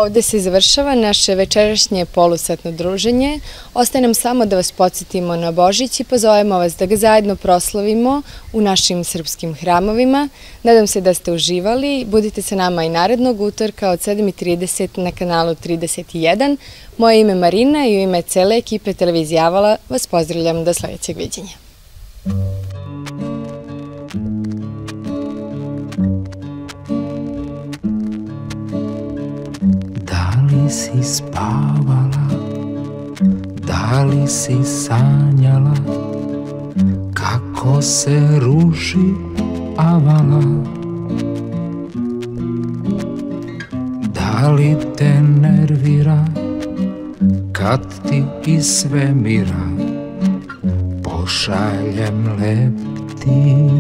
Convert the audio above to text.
Ovde se završava naše večerašnje polusatno druženje. Ostaje nam samo da vas podsjetimo na Božić i pozovemo vas da ga zajedno proslavimo u našim srpskim hramovima. Nadam se da ste uživali. Budite sa nama i narednog utorka od 7:30 na kanalu 31. Moje ime je Marina i u ime cele ekipe Televizije Avala vas pozdravljam do sledećeg viđenja. Da li si spavala, da li si sanjala, kako se ruši avala? Da li te nervira, kad ti iz svemira pošaljem leptira?